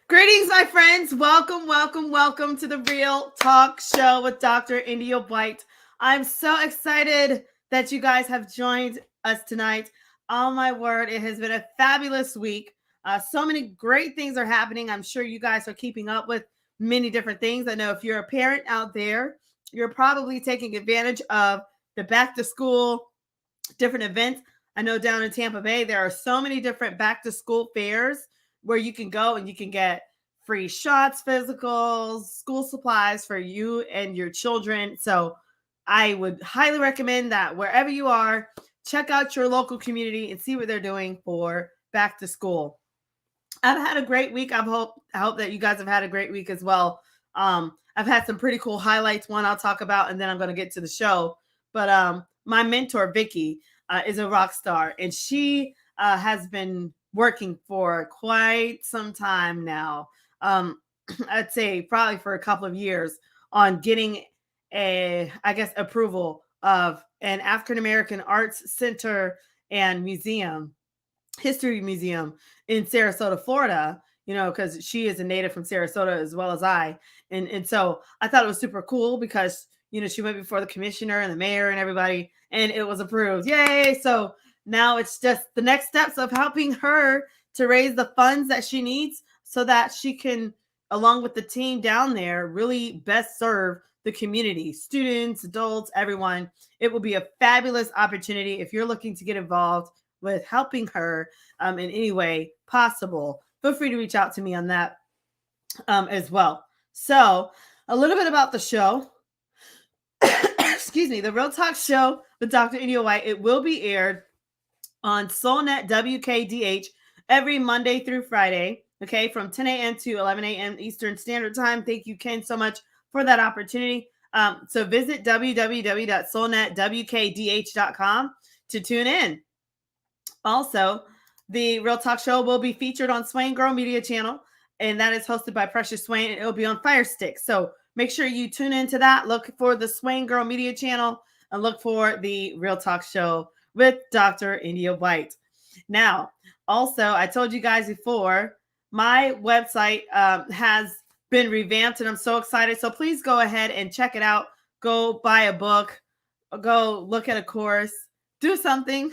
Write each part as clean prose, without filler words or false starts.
Greetings, my friends. Welcome, welcome, welcome to the Real Talk Show with Dr. India White. I'm so excited that you guys have joined us tonight. Oh, my word, it has been a fabulous week. So many great things are happening. I'm sure you guys are keeping up with many different things. I know if you're a parent out there, you're probably taking advantage of the back to school, different events. I know down in Tampa Bay, there are so many different back to school fairs where you can go and you can get free shots, physicals, school supplies for you and your children. So I would highly recommend that wherever you are, check out your local community and see what they're doing for back to school. I've had a great week. I hope that you guys have had a great week as well. I've had some pretty cool highlights. One I'll talk about, and then I'm going to get to the show. But my mentor, Vicky, is a rock star, and she has been working for quite some time now. I'd say probably for a couple of years on getting approval of an African American Arts Center and Museum, History Museum in Sarasota, Florida, because she is a native from Sarasota as well as I. And so I thought it was super cool because, she went before the commissioner and the mayor and everybody, and it was approved. Yay. So now it's just the next steps of helping her to raise the funds that she needs so that she can, along with the team down there, really best serve the community, students, adults, everyone. It will be a fabulous opportunity if you're looking to get involved with helping her in any way possible. Feel free to reach out to me on that as well. So a little bit about the show. Excuse me, the Real Talk Show with Dr. India White. It will be aired on SoulNet WKDH every Monday through Friday, okay, from 10 a.m. to 11 a.m. Eastern Standard Time. Thank you, Ken, so much for that opportunity. So visit www.soulnetwkdh.com to tune in. Also, the Real Talk Show will be featured on Swain Girl Media Channel, and that is hosted by Precious Swain, and it'll be on Fire Stick. So make sure you tune into that. Look for the Swain Girl Media Channel and look for the Real Talk Show with Dr. India White. Now, also, I told you guys before, my website has been revamped, and I'm so excited. So please go ahead and check it out. Go buy a book, go look at a course, do something.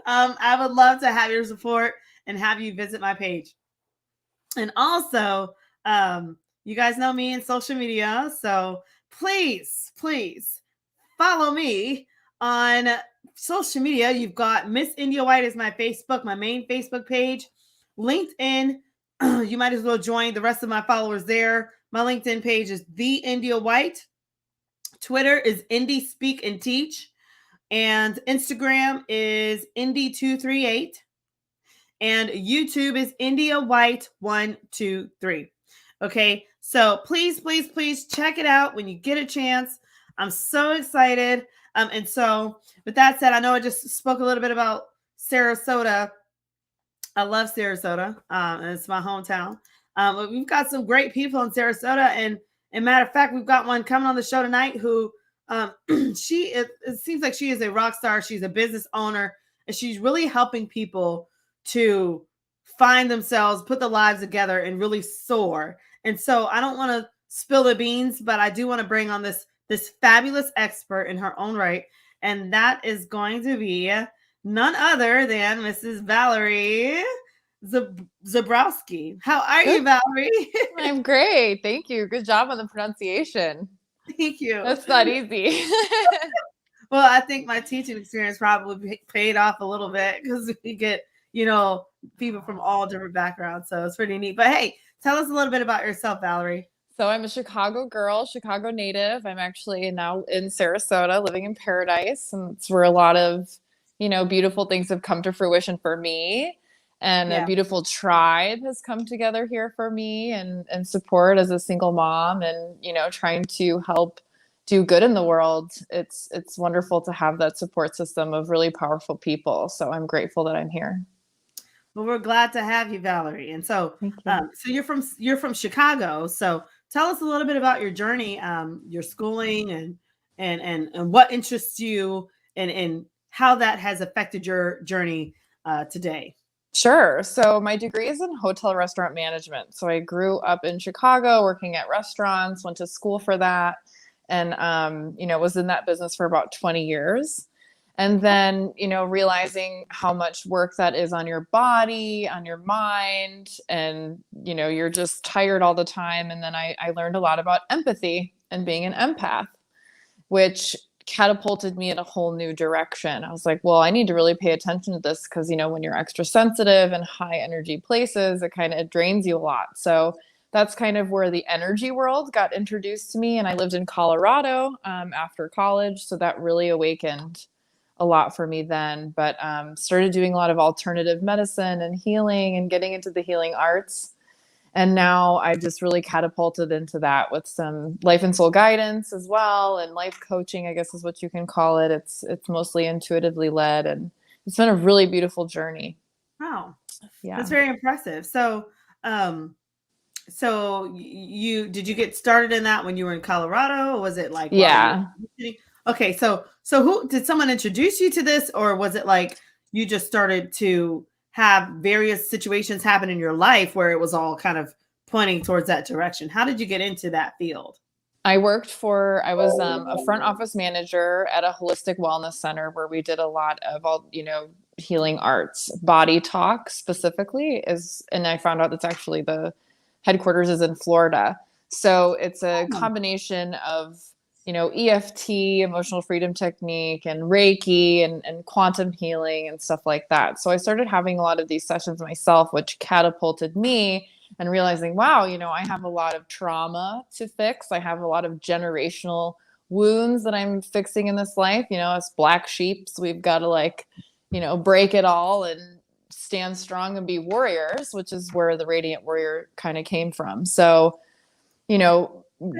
I would love to have your support and have you visit my page. And also, you guys know me in social media, so please follow me on social media. You've got Miss India White is my Facebook, my main Facebook page. LinkedIn, you might as well join the rest of my followers there. My LinkedIn page is The India White. Twitter is Indie Speak and Teach. And Instagram is Indie238. And YouTube is India White 123. Okay, so please check it out when you get a chance. I'm so excited. And so with that said, I know I just spoke a little bit about Sarasota. I love Sarasota. And it's my hometown. But we've got some great people in Sarasota. And matter of fact, we've got one coming on the show tonight who it seems like she is a rock star. She's a business owner, and she's really helping people to find themselves, put their lives together, and really soar. And so I don't want to spill the beans, but I do want to bring on this fabulous expert in her own right, and that is going to be none other than Mrs. Valerie Zborowski. How are you, Valerie? I'm great. Thank you. Good job on the pronunciation. Thank you. That's not easy. Well, I think my teaching experience probably paid off a little bit because we get, people from all different backgrounds. So it's pretty neat. But hey, tell us a little bit about yourself, Valerie. So I'm a Chicago girl, Chicago native. I'm actually now in Sarasota, living in paradise. And it's where a lot of, beautiful things have come to fruition for me. And a beautiful tribe has come together here for me and support as a single mom and, trying to help do good in the world. It's wonderful to have that support system of really powerful people. So I'm grateful that I'm here. Well, we're glad to have you, Valerie. And so, so you're from Chicago. So tell us a little bit about your journey, your schooling and what interests you and how that has affected your journey today. Sure. So my degree is in hotel restaurant management. So I grew up in Chicago working at restaurants, went to school for that, and was in that business for about 20 years. And then, realizing how much work that is on your body, on your mind, and you're just tired all the time. And then I learned a lot about empathy and being an empath, which catapulted me in a whole new direction. I was like, well, I need to really pay attention to this because, when you're extra sensitive in high energy places, it kind of drains you a lot. So that's kind of where the energy world got introduced to me. And I lived in Colorado after college. So that really awakened a lot for me then, but started doing a lot of alternative medicine and healing and getting into the healing arts. And now I just really catapulted into that with some life and soul guidance as well. And life coaching, I guess, is what you can call it. It's mostly intuitively led, and it's been a really beautiful journey. Wow. Yeah. That's very impressive. So, did you get started in that when you were in Colorado, or was it like, yeah. Okay. So who did someone introduce you to this, or was it like you just started to have various situations happen in your life where it was all kind of pointing towards that direction? How did you get into that field? I was a front office manager at a holistic wellness center where we did a lot of healing arts. Body Talk specifically and I found out that's actually the headquarters is in Florida. So it's a combination of, EFT, emotional freedom technique, and Reiki and quantum healing and stuff like that. So I started having a lot of these sessions myself, which catapulted me and realizing, wow, I have a lot of trauma to fix. I have a lot of generational wounds that I'm fixing in this life. As black sheeps, we've got to break it all and stand strong and be warriors, which is where the Radiant Warrior kind of came from. So,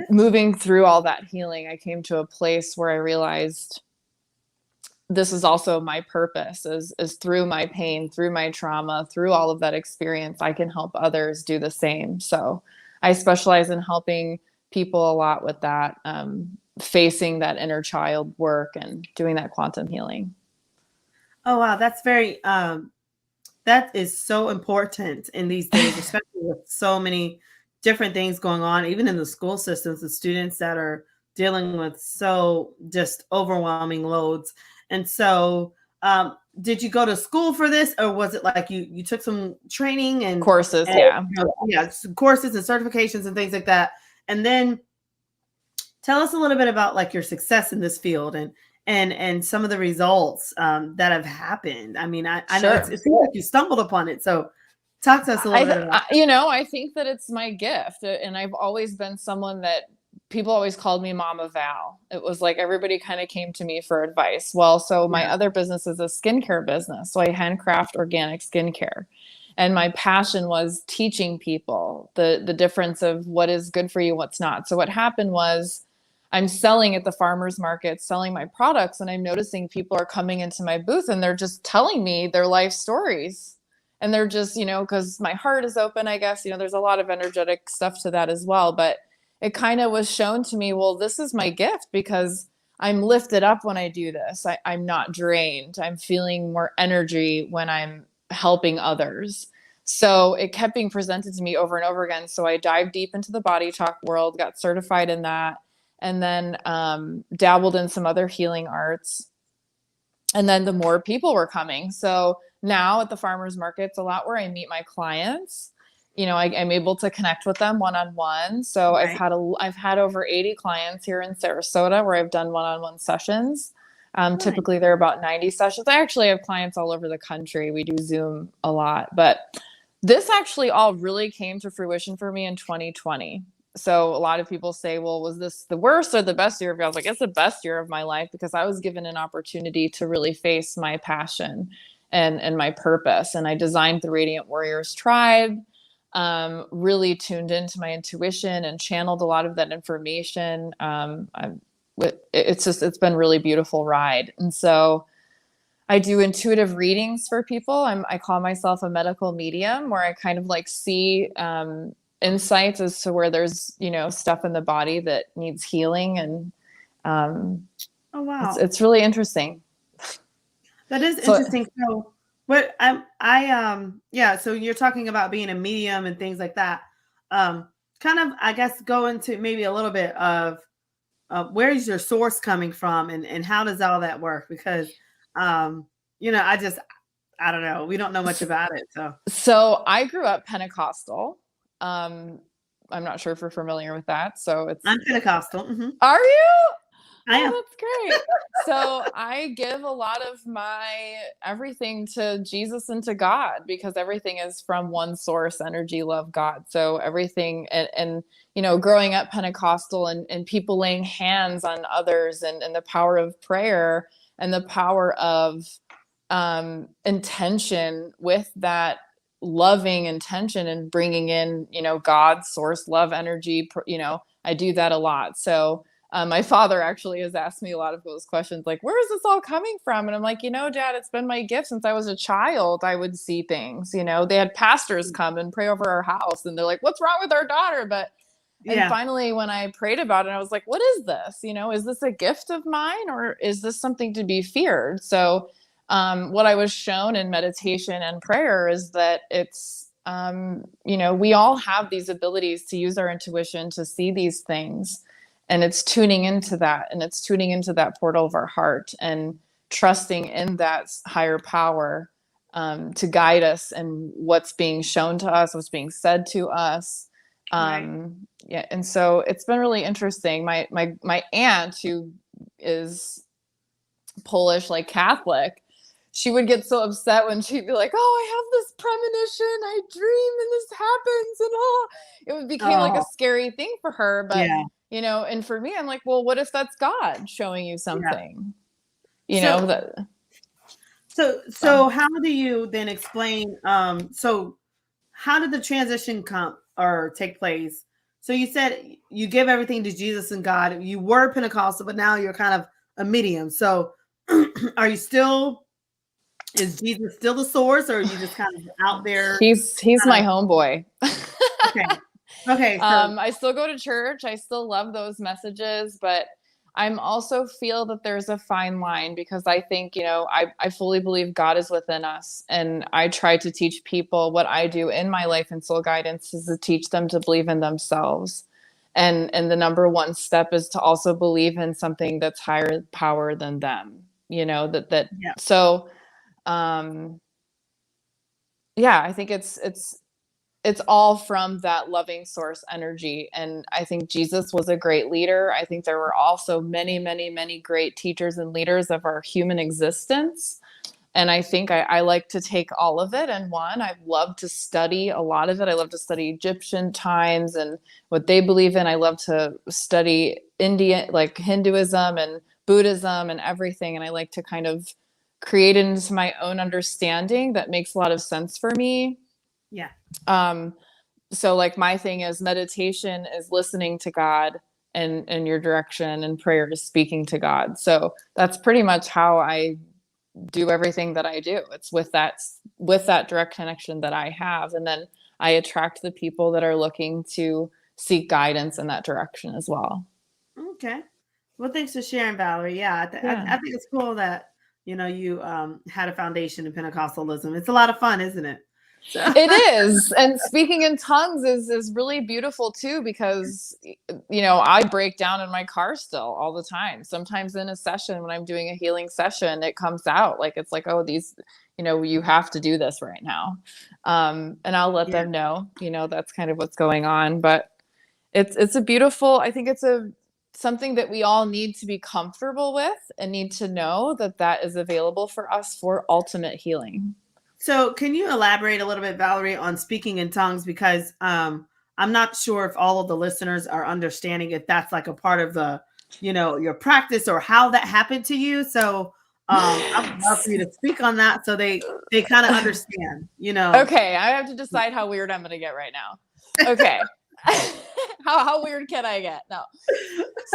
moving through all that healing, I came to a place where I realized this is also my purpose is through my pain, through my trauma, through all of that experience, I can help others do the same. So I specialize in helping people a lot with that, facing that inner child work and doing that quantum healing. Oh, wow. That's that is so important in these days, especially with so many different things going on, even in the school systems, the students that are dealing with so just overwhelming loads. And so, did you go to school for this, or was it like you took some training and courses? Some courses and certifications and things like that. And then tell us a little bit about like your success in this field and some of the results that have happened. I mean, I know it seems like you stumbled upon it. So talk to us a little bit about it. I think that it's my gift. And I've always been someone that people always called me Mama Val. It was like everybody kind of came to me for advice. Well, so my other business is a skincare business. So I handcraft organic skincare. And my passion was teaching people the difference of what is good for you, what's not. So what happened was I'm selling at the farmer's market, selling my products, and I'm noticing people are coming into my booth and they're just telling me their life stories. And they're just, because my heart is open, I guess, there's a lot of energetic stuff to that as well. But it kind of was shown to me, well, this is my gift because I'm lifted up when I do this. I'm not drained. I'm feeling more energy when I'm helping others. So it kept being presented to me over and over again. So I dived deep into the Body Talk world, got certified in that, and then dabbled in some other healing arts. And then the more people were coming. So now at the farmers markets, a lot where I meet my clients, I'm able to connect with them one-on-one. So right. I've had over 80 clients here in Sarasota where I've done one-on-one sessions. Right. Typically they're about 90 sessions. I actually have clients all over the country. We do Zoom a lot, but this actually all really came to fruition for me in 2020. So a lot of people say, well, was this the worst or the best year of your life? I was like, it's the best year of my life because I was given an opportunity to really face my passion and my purpose. And I designed the Radiant Warriors Tribe, really tuned into my intuition and channeled a lot of that information. It's been a really beautiful ride. And so I do intuitive readings for people. I call myself a medical medium where I kind of like see, insights as to where there's, stuff in the body that needs healing. And, oh, wow. It's really interesting. That is interesting. So What yeah, so you're talking about being a medium and things like that. Kind of, I guess, go into maybe a little bit of where's your source coming from, and how does all that work? Because you know, I don't know. We don't know much about it. So I grew up Pentecostal. I'm not sure if you're familiar with that. So it's, I'm Pentecostal. Mm-hmm. are you? I am. Oh, that's great. So I give a lot of my everything to Jesus and to God, because everything is from one source, energy, love, God. So everything, and you know, growing up Pentecostal, and people laying hands on others, and the power of prayer, and the power of intention, with that loving intention, and bringing in, you know, God's source, love, energy, you know, I do that a lot. So my father actually has asked me a lot of those questions, like, where is this all coming from? And I'm like, you know, Dad, it's been my gift since I was a child. I would see things, you know, they had pastors come and pray over our house, and they're like, what's wrong with our daughter? And finally, when I prayed about it, I was like, what is this? You know, is this a gift of mine, or is this something to be feared? So what I was shown in meditation and prayer is that it's, you know, we all have these abilities to use our intuition to see these things. And it's tuning into that, and it's tuning into that portal of our heart, and trusting in that higher power to guide us, and what's being shown to us, what's being said to us. Right. Yeah. And so it's been really interesting. My aunt, who is Polish, like Catholic, she would get so upset when she'd be like, oh, I have this premonition, I dream and this happens, and oh, became like a Oh, scary thing for her. But yeah. you know, and for me, I'm like, well, what if that's God showing you Yeah. something, you know, So that so so how do you then explain so how did the transition come or take place? So you said you give everything to Jesus and God. You were Pentecostal, but now you're kind of a medium. So are you still, is Jesus still the source, or are you just kind of out there? he's Kind my of, homeboy. okay. Okay. So I still go to church. I still love those messages, but I'm also feel that there's a fine line, because I think, you know, I fully believe God is within us. And I try to teach people what I do in my life and soul guidance is to teach them to believe in themselves. And the number one step is to also believe in something that's higher power than them, you know, yeah. so, um, yeah, I think it's all from that loving source energy. And I think Jesus was a great leader. I think there were also many, many, many great teachers and leaders of our human existence. And I think I like to take all of it. And one, I love to study a lot of it. I love to study Egyptian times and what they believe in. I love to study Indian, like Hinduism and Buddhism and everything. And I like to kind of create it into my own understanding that makes a lot of sense for me. Yeah. um so like my thing is meditation is listening to God, and your direction, and prayer is speaking to God. So that's pretty much how I do everything that I do. It's with that direct connection that I have, and then I attract the people that are looking to seek guidance in that direction as well. Okay. Well, thanks for sharing, Valerie. Yeah, Yeah. I think it's cool that you know you had a foundation in Pentecostalism. It's a lot of fun, isn't it? So It is. And speaking in tongues is really beautiful too, because you know, I break down in my car still all the time. Sometimes in a session, when I'm doing a healing session, it comes out like, it's like, oh, these, you know, you have to do this right now. And I'll let yeah. them know, you know, that's kind of what's going on. But it's a beautiful, I think it's a something that we all need to be comfortable with, and need to know that that is available for us for ultimate healing. So can you elaborate a little bit, Valerie, on speaking in tongues? Because I'm not sure if all of the listeners are understanding if that's like a part of the, you know, your practice or how that happened to you. So I would love for you to speak on that so they kind of understand, you know. Okay, I have to decide how weird I'm going to get right now. Okay. How weird can I get? No.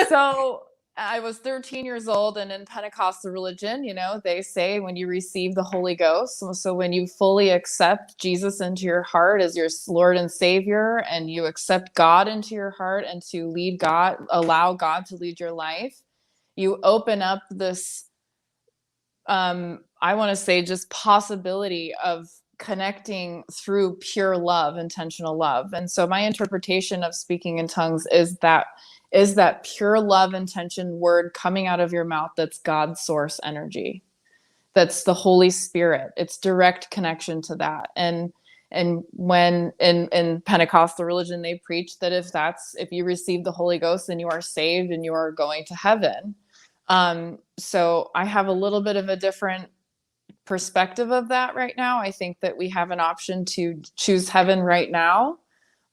So I was 13 years old, and in Pentecostal religion, you know, they say when you receive the Holy Ghost, so when you fully accept Jesus into your heart as your Lord and Savior, and you accept God into your heart, and to lead God, allow God to lead your life, you open up this I want to say just possibility of connecting through pure love, intentional love. And so my interpretation of speaking in tongues is that pure love intention word coming out of your mouth that's God's source energy. That's the Holy Spirit. It's direct connection to that. And when in Pentecostal religion, they preach that if you receive the Holy Ghost, then you are saved and you are going to heaven. So I have a little bit of a different perspective of that right now. I think that we have an option to choose heaven right now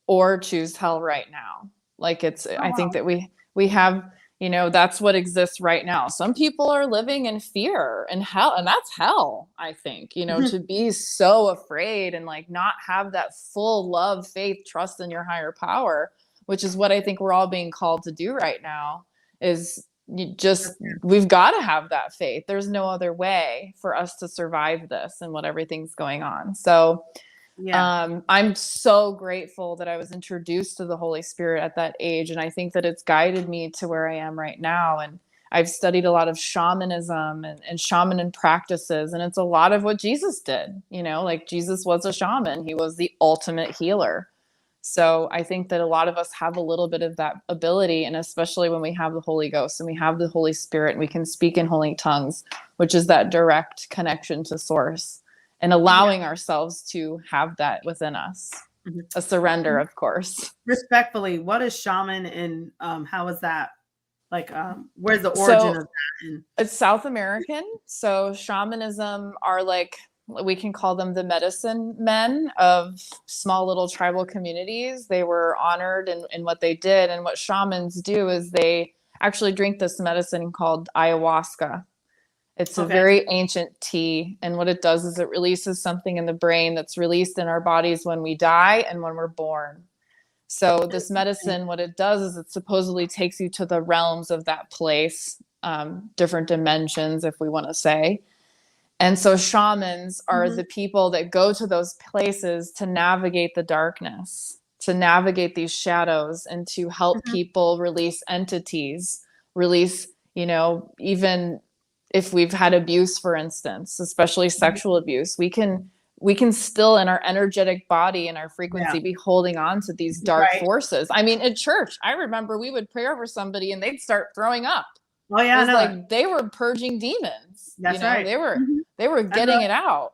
or choose hell right now. Like I think that we have, that's what exists right now. Some people are living in fear and hell, and that's hell, I think, to be so afraid and like not have that full love, faith, trust in your higher power, which is what I think we're all being called to do right now is we've got to have that faith. There's no other way for us to survive this and what everything's going on. So I'm so grateful that I was introduced to the Holy Spirit at that age. And I think that it's guided me to where I am right now. And I've studied a lot of shamanism and shaman practices. And it's a lot of what Jesus did, like Jesus was a shaman. He was the ultimate healer. So I think that a lot of us have a little bit of that ability, and especially when we have the Holy Ghost and we have the Holy Spirit and we can speak in holy tongues, which is that direct connection to source and allowing ourselves to have that within us. A surrender, of course. Respectfully, what is shaman and how is that? Like, where's the origin of that? It's South American. So shamanism are like, we can call them the medicine men of small little tribal communities. They were honored in what they did. And what shamans do is they actually drink this medicine called ayahuasca. It's a very ancient tea. And what it does is it releases something in the brain that's released in our bodies when we die and when we're born. So this medicine, what it does is it supposedly takes you to the realms of that place, different dimensions, if we want to say. And so shamans are the people that go to those places to navigate the darkness, to navigate these shadows, and to help people release entities, release, even if we've had abuse, for instance, especially sexual abuse, we can still in our energetic body and our frequency be holding on to these dark forces. I mean, in church, I remember we would pray over somebody and they'd start throwing up. Oh yeah, it was like they were purging demons. That's right. They were getting it out.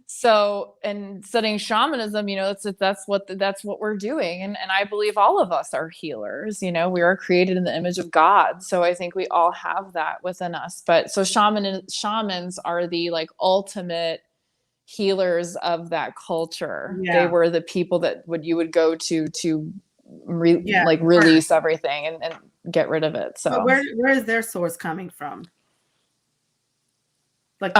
So, and studying shamanism, that's what we're doing. And I believe all of us are healers. We are created in the image of God. So I think we all have that within us. But so shamans are the like ultimate healers of that culture. They were the people that you would go to release everything and get rid of it. So but where is their source coming from? Like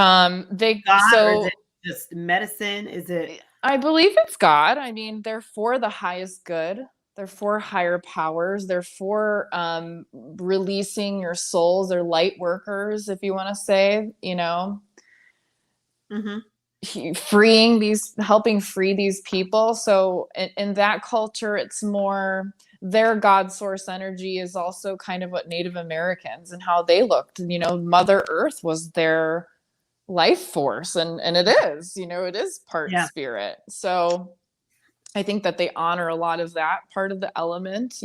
they God, so or is it just medicine? Is it? I believe it's God. I mean, they're for the highest good. They're for higher powers. They're for releasing your souls. They're light workers, if you want to say, helping free these people. So in that culture, it's more their God source energy is also kind of what Native Americans and how they looked. Mother Earth was their life force, and it is, it is part spirit. So I think that they honor a lot of that part of the element,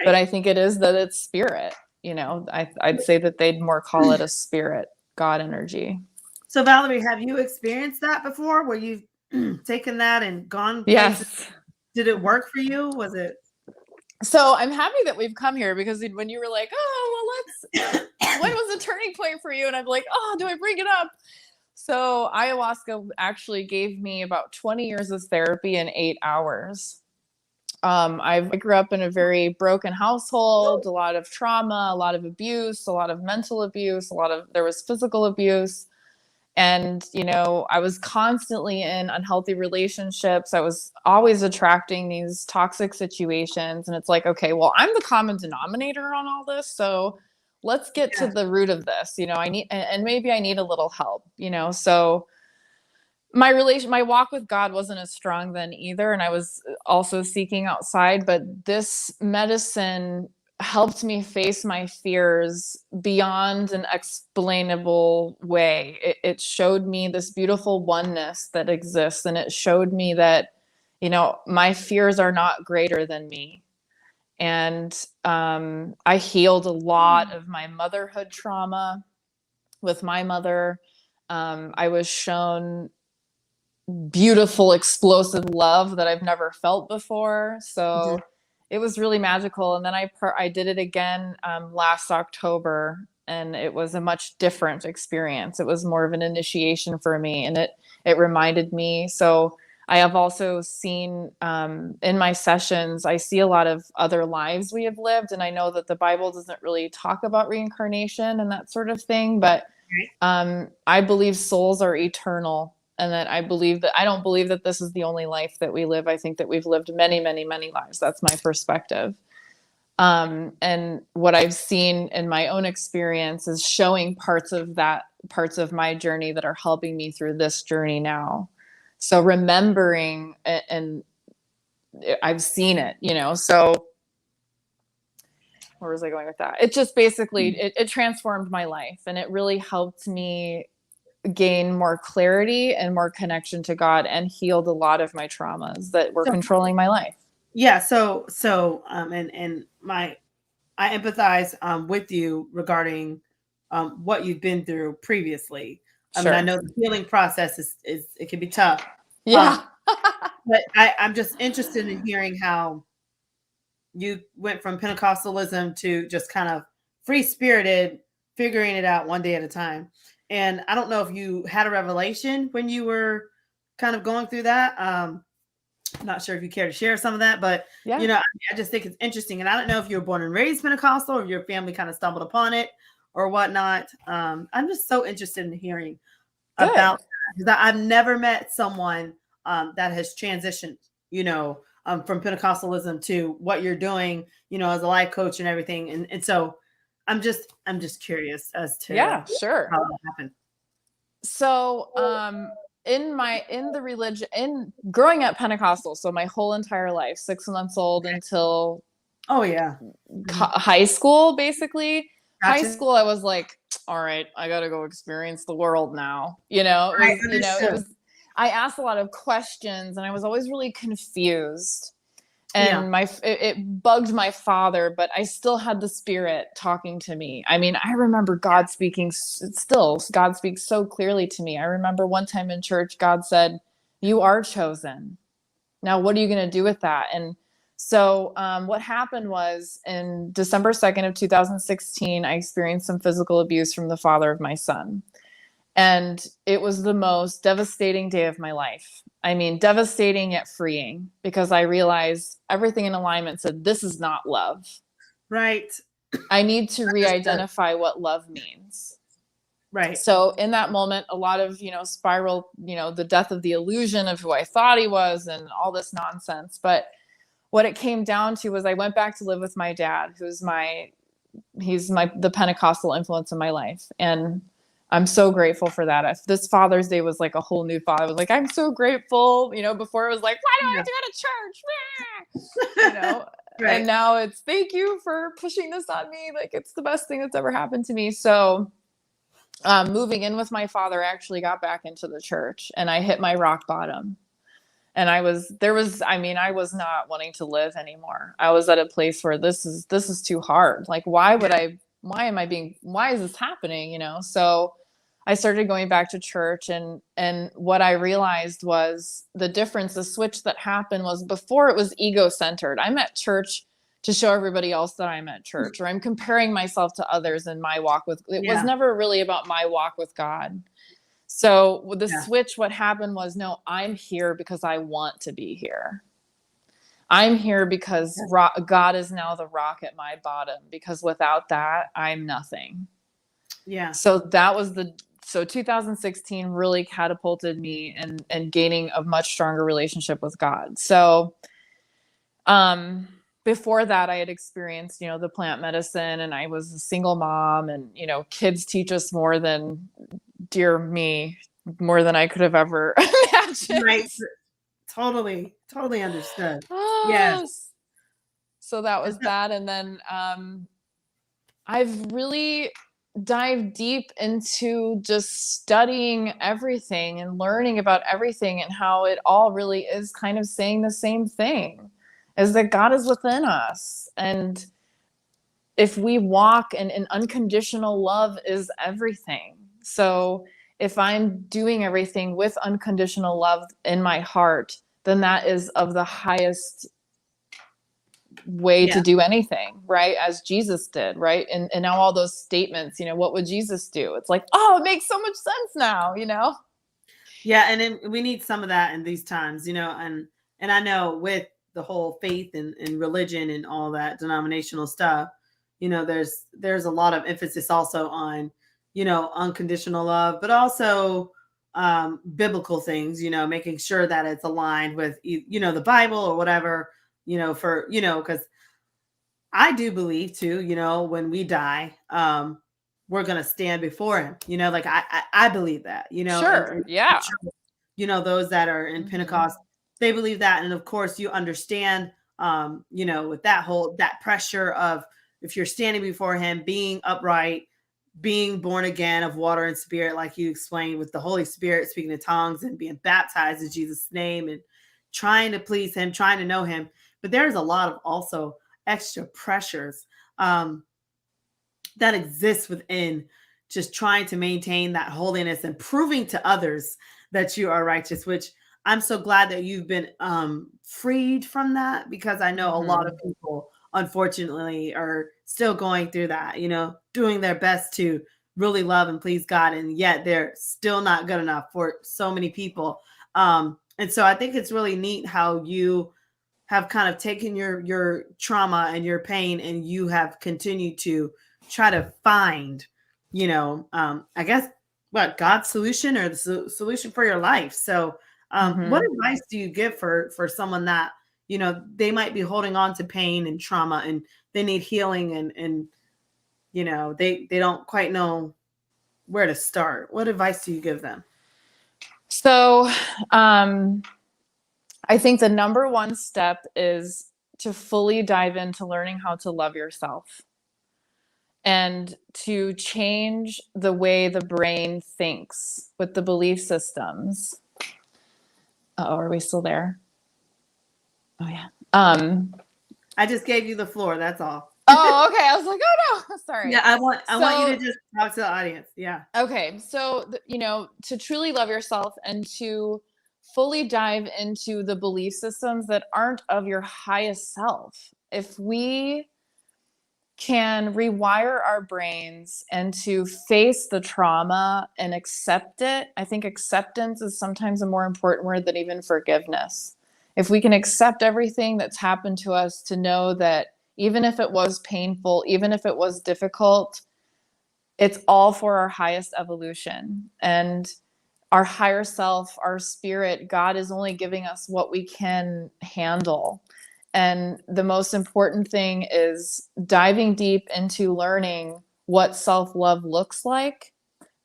but I think it is that it's spirit. I'd say that they'd more call it a spirit, God energy. So Valerie, have you experienced that before where you've taken that and gone places? Yes. Did it work for you? Was it? So I'm happy that we've come here, because when you were like, oh, well, when was the turning point for you? And I'm like, oh, do I bring it up? So ayahuasca actually gave me about 20 years of therapy in 8 hours. I grew up in a very broken household, a lot of trauma, a lot of abuse, a lot of mental abuse, there was physical abuse. And, I was constantly in unhealthy relationships. I was always attracting these toxic situations. And it's like, okay, well, I'm the common denominator on all this. So let's get to the root of this. Maybe I need a little help, so my walk with God wasn't as strong then either. And I was also seeking outside, but this medicine helped me face my fears beyond an explainable way. It showed me this beautiful oneness that exists. And it showed me that, you know, my fears are not greater than me. And I healed a lot of my motherhood trauma with my mother. I was shown beautiful, explosive love that I've never felt before. So it was really magical. And then I did it again last October, and it was a much different experience. It was more of an initiation for me, and it reminded me. So I have also seen in my sessions, I see a lot of other lives we have lived, and I know that the Bible doesn't really talk about reincarnation and that sort of thing, but I believe souls are eternal. And that I don't believe that this is the only life that we live. I think that we've lived many, many, many lives. That's my perspective. And what I've seen in my own experience is showing parts of my journey that are helping me through this journey now. So remembering, and I've seen it, you know, so where was I going with that? It just basically, it transformed my life, and it really helped me gain more clarity and more connection to God, and healed a lot of my traumas that were controlling my life. Yeah. So, I empathize with you regarding what you've been through previously. I mean, I know the healing process is it can be tough. Yeah. But I'm just interested in hearing how you went from Pentecostalism to just kind of free spirited, figuring it out one day at a time. And I don't know if you had a revelation when you were kind of going through that. I'm not sure if you care to share some of that, but you know, I just think it's interesting. And I don't know if you were born and raised Pentecostal, or if your family kind of stumbled upon it or whatnot. I'm just so interested in hearing about that, because I've never met someone that has transitioned, you know, from Pentecostalism to what you're doing, you know, as a life coach and everything. And so I'm just curious as to how that happened. So, in the religion, in growing up Pentecostal, so my whole entire life, 6 months old until high school, basically. High school, I was like, all right, I got to go experience the world now. You know, I asked a lot of questions, and I was always really confused. And it bugged my father, but I still had the Spirit talking to me. I mean, I remember God speaking God speaks so clearly to me. I remember one time in church, God said, "You are chosen. Now, what are you going to do with that?" And so what happened was, in December 2nd of 2016, I experienced some physical abuse from the father of my son. And it was the most devastating day of my life. I mean, devastating yet freeing, because I realized everything in alignment said, this is not love. Right. I need to re-identify what love means. Right. So in that moment, a lot of, spiral, the death of the illusion of who I thought he was and all this nonsense. But what it came down to was I went back to live with my dad, he's the Pentecostal influence in my life. And I'm so grateful for that. This Father's Day was like a whole new thought. I was like, I'm so grateful. Before it was like, why do I have to go to church? Right. And now it's, thank you for pushing this on me. Like, it's the best thing that's ever happened to me. So moving in with my father, I actually got back into the church, and I hit my rock bottom. And I was not wanting to live anymore. I was at a place where this is too hard. Like, why is this happening? So I started going back to church, and what I realized was the switch that happened was, before it was ego-centered. I'm at church to show everybody else that I'm at church, or I'm comparing myself to others in my walk with, it was never really about my walk with God. So with the switch, what happened was, no, I'm here because I want to be here. I'm here because God is now the rock at my bottom, because without that, I'm nothing. Yeah. So 2016 really catapulted me and gaining a much stronger relationship with God. So before that, I had experienced, the plant medicine, and I was a single mom, and, kids teach us more than, dear me, more than I could have ever imagined. Right. Totally understood. Yes. So that was that. And then I've really dived deep into just studying everything and learning about everything, and how it all really is kind of saying the same thing, is that God is within us. And if we walk in unconditional love is everything. So if I'm doing everything with unconditional love in my heart, then that is of the highest way to do anything, right? As Jesus did, right? And now all those statements, what would Jesus do? It's like, oh, it makes so much sense now, Yeah, and then we need some of that in these times, and I know with the whole faith and religion and all that denominational stuff, there's a lot of emphasis also on, unconditional love, but also biblical things, making sure that it's aligned with, the Bible or whatever, because I do believe too, when we die, we're gonna stand before him. Like I believe that, Sure. and Yeah. those that are in Pentecost, they believe that. And of course you understand, with that pressure of, if you're standing before him, being upright, being born again of water and spirit, like you explained, with the Holy Spirit, speaking in tongues and being baptized in Jesus' name, and trying to please him, trying to know him. But there's a lot of also extra pressures that exists within just trying to maintain that holiness and proving to others that you are righteous, which I'm so glad that you've been freed from that, because I know a lot of people, unfortunately, are still going through that, doing their best to really love and please God, and yet they're still not good enough for so many people. And so I think it's really neat how you have kind of taken your trauma and your pain, and you have continued to try to find, I guess, what God's solution, or the solution for your life. So what advice do you give for someone that, they might be holding on to pain and trauma, and they need healing, and they don't quite know where to start? What advice do you give them? So I think the number one step is to fully dive into learning how to love yourself, and to change the way the brain thinks with the belief systems. Oh, are we still there? Oh yeah. I just gave you the floor. That's all. Oh, okay. I was like, oh no, sorry. Yeah, I want you to just talk to the audience. Yeah. Okay. So, to truly love yourself and to fully dive into the belief systems that aren't of your highest self. If we can rewire our brains and to face the trauma and accept it, I think acceptance is sometimes a more important word than even forgiveness. If we can accept everything that's happened to us, to know that even if it was painful, even if it was difficult, it's all for our highest evolution. And our higher self, our spirit, God is only giving us what we can handle. And the most important thing is diving deep into learning what self-love looks like.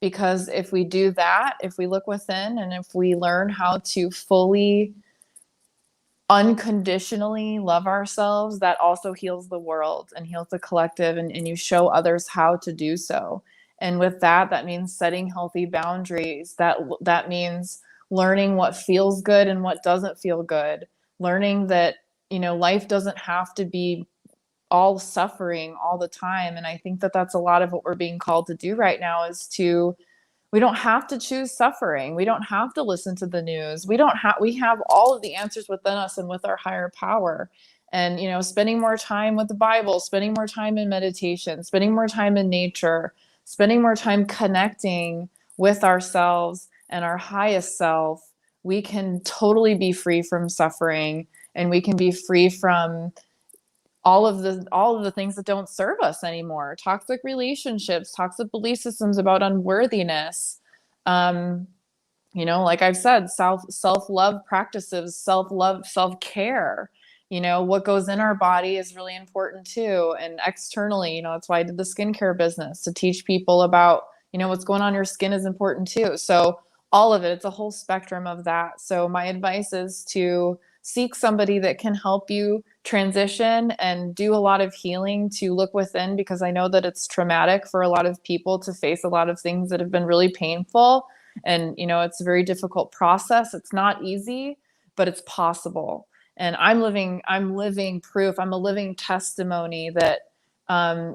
Because if we do that, if we look within, and if we learn how to fully, unconditionally love ourselves, that also heals the world and heals the collective, and you show others how to do so. And with that, that means setting healthy boundaries. That means learning what feels good and what doesn't feel good. Learning that, life doesn't have to be all suffering all the time. And I think that that's a lot of what we're being called to do right now, is we don't have to choose suffering. We don't have to listen to the news. We have all of the answers within us and with our higher power. And, spending more time with the Bible, spending more time in meditation, spending more time in nature, spending more time connecting with ourselves and our highest self, we can totally be free from suffering, and we can be free from all of the things that don't serve us anymore. Toxic relationships, toxic belief systems about unworthiness. Like I've said, self-love practices, self-love, self-care. What goes in our body is really important too. And externally, that's why I did the skincare business, to teach people about, what's going on in your skin is important too. So all of it, it's a whole spectrum of that. So my advice is to seek somebody that can help you transition and do a lot of healing, to look within, because I know that it's traumatic for a lot of people to face a lot of things that have been really painful. And, it's a very difficult process. It's not easy, but it's possible. And I'm living proof. I'm a living testimony that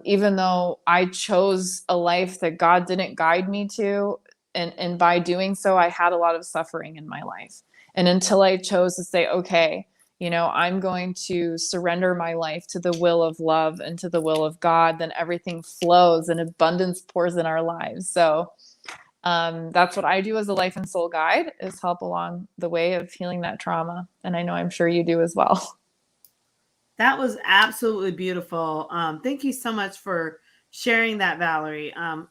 even though I chose a life that God didn't guide me to, and by doing so, I had a lot of suffering in my life. And until I chose to say, okay, I'm going to surrender my life to the will of love and to the will of God, then everything flows and abundance pours in our lives. So that's what I do as a life and soul guide, is help along the way of healing that trauma. And I know I'm sure you do as well. That was absolutely beautiful. Thank you so much for sharing that, Valerie. When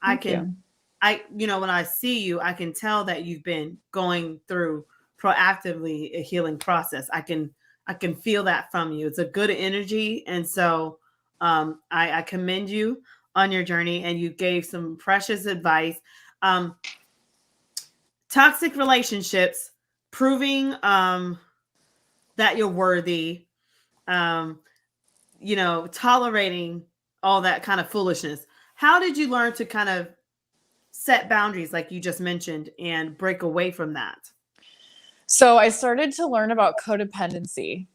I see you, I can tell that you've been going through proactively a healing process. I can feel that from you. It's a good energy. And so I commend you on your journey, and you gave some precious advice. Toxic relationships, proving that you're worthy, tolerating all that kind of foolishness. How did you learn to kind of set boundaries, like you just mentioned, and break away from that? So I started to learn about codependency.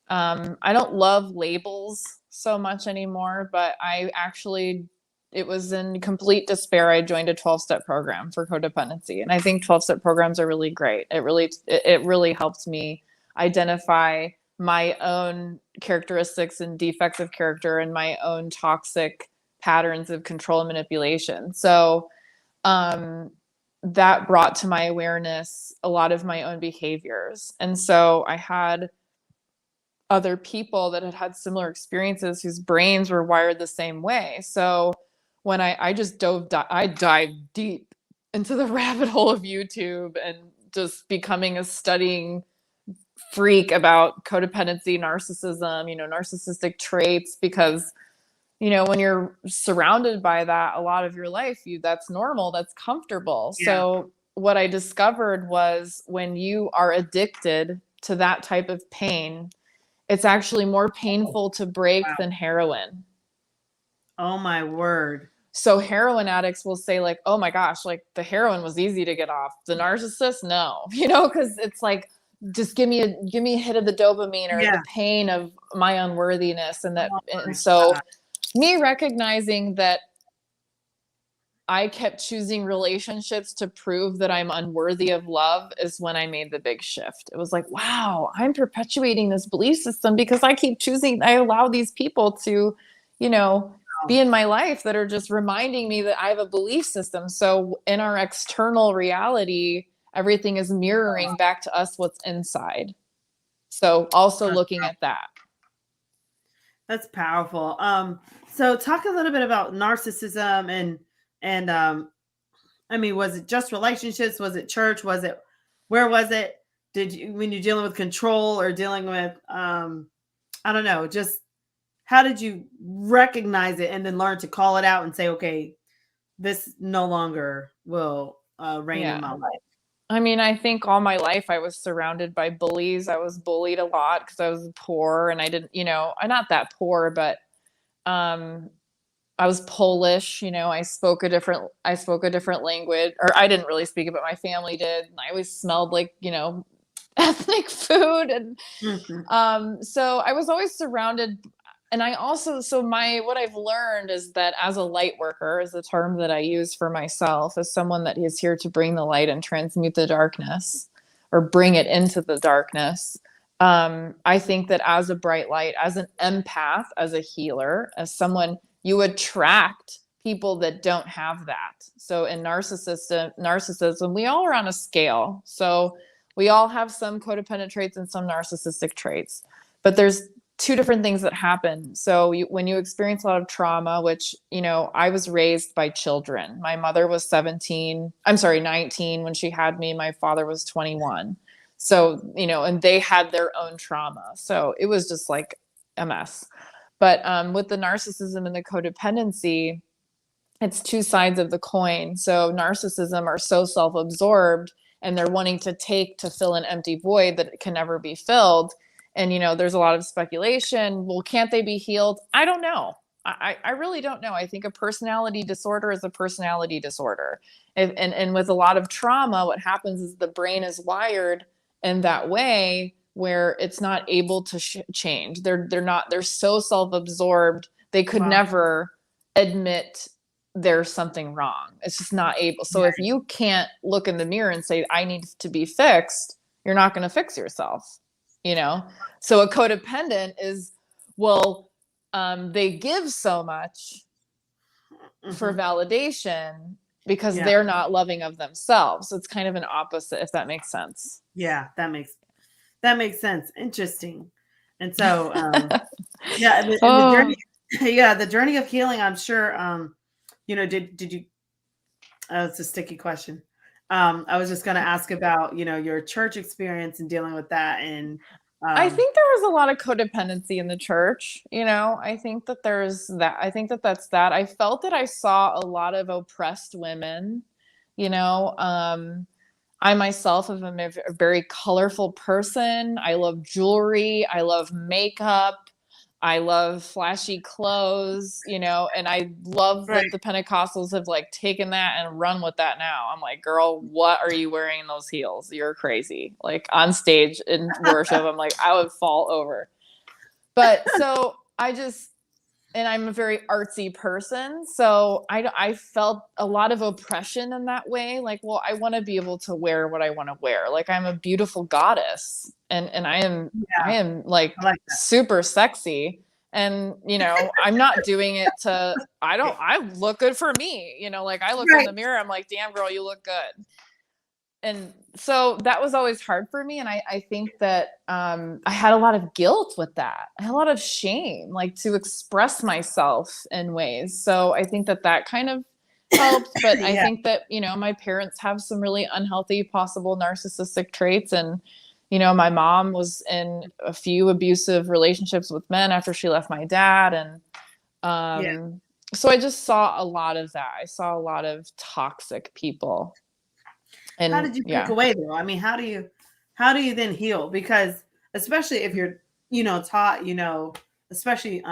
I don't love labels so much anymore, but it was in complete despair. I joined a 12-step program for codependency. And I think 12-step programs are really great. It really helped me identify my own characteristics and defects of character and my own toxic patterns of control and manipulation. So that brought to my awareness a lot of my own behaviors. And so I had other people that had similar experiences whose brains were wired the same way. So when I dived deep into the rabbit hole of YouTube and just becoming a studying freak about codependency, narcissism, narcissistic traits, because, when you're surrounded by that a lot of your life, that's normal, that's comfortable. Yeah. So what I discovered was, when you are addicted to that type of pain, it's actually more painful to break than heroin. Oh my word. So heroin addicts will say, like, oh my gosh, like the heroin was easy to get off. The narcissist, no, because it's like, just give me a hit of the dopamine, or the pain of my unworthiness. And so me recognizing that I kept choosing relationships to prove that I'm unworthy of love is when I made the big shift. It was like, wow, I'm perpetuating this belief system because I allow these people to, be in my life that are just reminding me that I have a belief system. So in our external reality, everything is mirroring back to us what's inside. So also looking at that. That's powerful. So talk a little bit about narcissism and I mean, was it just relationships? Was it church? Where was it? When you're dealing with control or dealing with, I don't know, just how did you recognize it and then learn to call it out and say, okay, this no longer will reign in my life? I mean, I think all my life I was surrounded by bullies. I was bullied a lot because I was poor, and I didn't, I'm not that poor, but I was Polish. I spoke a different language, or I didn't really speak it, but my family did. And I always smelled like, ethnic food. And so I was always surrounded. And I also, what I've learned is that as a light worker, is the term that I use for myself, as someone that is here to bring the light and transmute the darkness, or bring it into the darkness. I think that as a bright light, as an empath, as a healer, as someone, you attract people that don't have that. So in narcissism, we all are on a scale. So we all have some codependent traits and some narcissistic traits, but there's two different things that happen. So when you experience a lot of trauma, which, I was raised by children. My mother was 19 when she had me. My father was 21. So, and they had their own trauma. So it was just like a mess. But with the narcissism and the codependency, it's two sides of the coin. So narcissism are so self-absorbed, and they're wanting to take to fill an empty void that can never be filled. And, there's a lot of speculation. Well, can't they be healed? I don't know. I really don't know. I think a personality disorder is a personality disorder. And with a lot of trauma, what happens is the brain is wired in that way where it's not able to change. They're so self-absorbed. They could never admit there's something wrong. It's just not able. So if you can't look in the mirror and say, I need to be fixed, you're not going to fix yourself, So a codependent is, they give so much for validation because they're not loving of themselves. It's kind of an opposite, if that makes sense. Yeah, that makes sense. Interesting. And so, the journey of healing, I'm sure, did you, it's a sticky question. I was just going to ask about, your church experience and dealing with that. And I think there was a lot of codependency in the church. I think that there's that. I think that that's that. I felt that I saw a lot of oppressed women, I myself am a very colorful person. I love jewelry. I love makeup. I love flashy clothes, and I love that the Pentecostals have taken that and run with that now. I'm like, girl, what are you wearing in those heels? You're crazy. On stage in worship, I'm like, I would fall over. But so and I'm a very artsy person. So I felt a lot of oppression in that way. I want to be able to wear what I want to wear. I'm a beautiful goddess and I am super sexy. And, I'm not doing it I look good for me, I look in the mirror, I'm like, damn girl, you look good. And so that was always hard for me. And I think that I had a lot of guilt with that. I had a lot of shame, to express myself in ways. So I think that kind of helped. But I think that, my parents have some really unhealthy, possible narcissistic traits. And, my mom was in a few abusive relationships with men after she left my dad. And so I just saw a lot of that. I saw a lot of toxic people. And how did you break away though? I mean, how do you then heal? Because especially if you're, taught, especially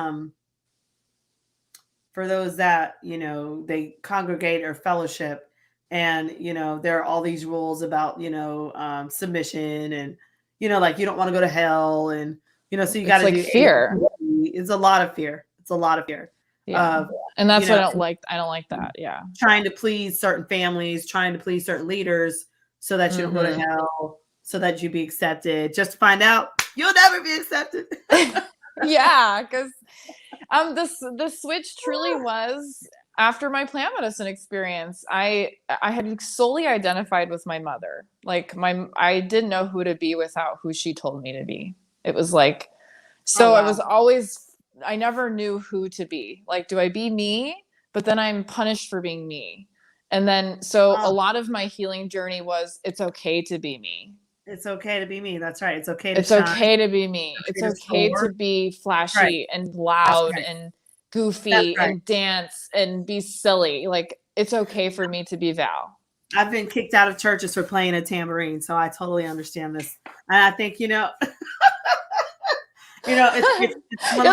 for those that, they congregate or fellowship and, there are all these rules about, submission and, you don't want to go to hell and, so you got to do fear. It's a lot of fear. It's a lot of fear. Yeah. And that's what I don't like. I don't like that. Yeah. Trying to please certain families, trying to please certain leaders so that you don't go to hell, so that you be accepted, just to find out you'll never be accepted. Yeah. Cause the switch truly was after my plant medicine experience. I had solely identified with my mother. I didn't know who to be without who she told me to be. It was I was always, I never knew who to be. Do I be me? But then I'm punished for being me. And then, a lot of my healing journey was, it's okay to be me. It's okay to be me. That's right. It's okay to It's okay to be me. It's okay to be flashy and loud and goofy and dance and be silly. It's okay for me to be Val. I've been kicked out of churches for playing a tambourine, so I totally understand this. And I think, it's you're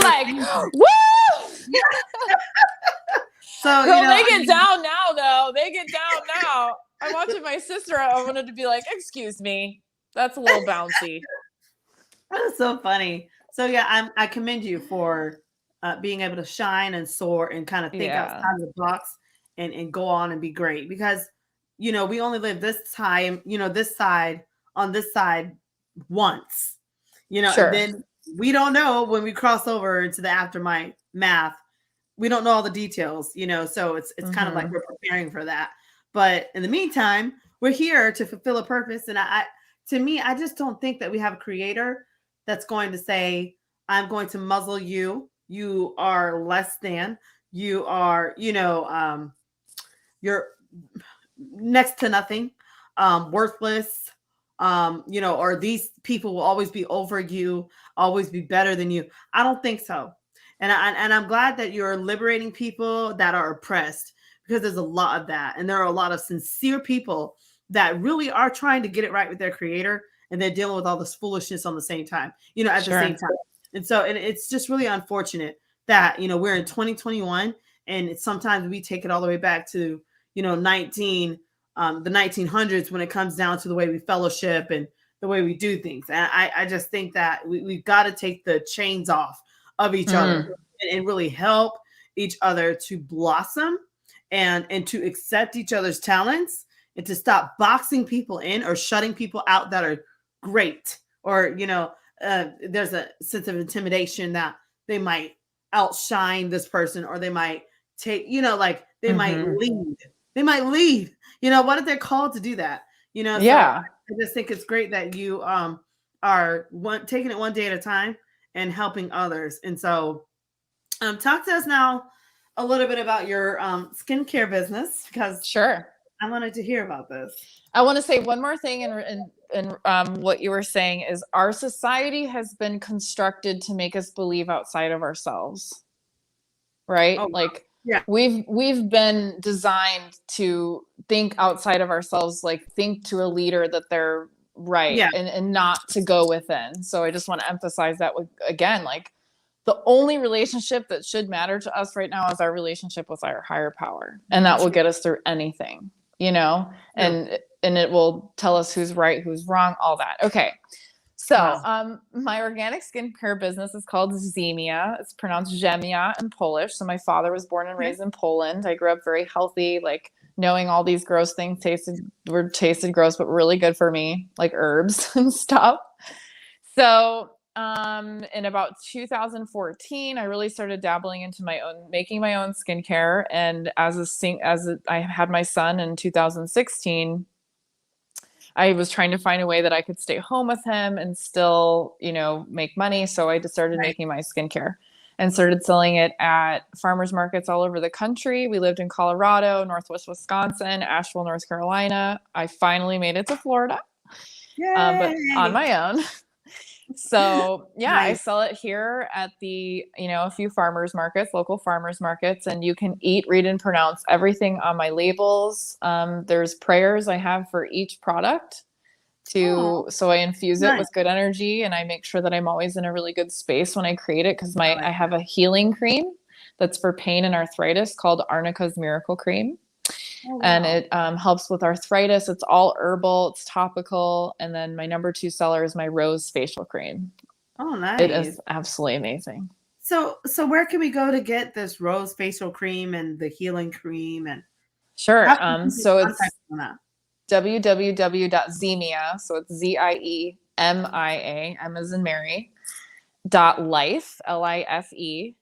like, woo! So, girl, they get down now, though. They get down now. I'm watching my sister. I wanted to be like, excuse me. That's a little bouncy. That's so funny. So, I commend you for being able to shine and soar and kind of think outside of the box and go on and be great. Because, we only live this time, on this side once, sure. And then we don't know when we cross over into the aftermath. We don't know all the details, so it's kind of like we're preparing for that. But in the meantime, we're here to fulfill a purpose. And to me, I just don't think that we have a creator that's going to say, I'm going to muzzle you. You are less than, you are, you're next to nothing, worthless, or these people will always be over you, always be better than you. I don't think so. And I'm glad that you're liberating people that are oppressed, because there's a lot of that. And there are a lot of sincere people that really are trying to get it right with their creator, and they're dealing with all this foolishness on the same time, at the same time. And so, and it's just really unfortunate that, we're in 2021, and sometimes we take it all the way back to, the 1900s when it comes down to the way we fellowship and the way we do things. And I just think that we've got to take the chains off of each other and really help each other to blossom and to accept each other's talents, and to stop boxing people in or shutting people out that are great, or there's a sense of intimidation that they might outshine this person, or they might take, like they might lead, what if they're called to do that? So I just think it's great that you are taking it one day at a time and helping others. And so talk to us now a little bit about your skincare business, because I wanted to hear about this. I want to say one more thing in what you were saying is our society has been constructed to make us believe outside of ourselves, right? Oh, like yeah. We've been designed to think outside of ourselves, like think to a leader that they're right, and not to go within. So I just want to emphasize that again, like the only relationship that should matter to us right now is our relationship with our higher power. And that will get us through anything, and it will tell us who's right, who's wrong, all that. Okay. So my organic skincare business is called Zienia. It's pronounced Ziemia in Polish. So my father was born and raised in Poland. I grew up very healthy, like knowing all these gross things tasted gross, but really good for me, like herbs and stuff. So in about 2014, I really started dabbling into making my own skincare. And I had my son in 2016, I was trying to find a way that I could stay home with him and still, make money. So I just started making my skincare and started selling it at farmers markets all over the country. We lived in Colorado, Northwest Wisconsin, Asheville, North Carolina. I finally made it to Florida, but on my own. So I sell it here at the, a few local farmers markets, and you can eat, read, and pronounce everything on my labels. There's prayers I have for each product so I infuse it with good energy, and I make sure that I'm always in a really good space when I create it. Cause I have a healing cream that's for pain and arthritis called Arnica's Miracle Cream. Oh, wow. And it helps with arthritis. It's all herbal. It's topical. And then my number 2 seller is my Rose Facial Cream. Oh, nice. It is absolutely amazing. So where can we go to get this Rose Facial Cream and the healing cream? And sure. So it's www.ziemia. So it's Ziemia, M as in Mary, .life, LIFE.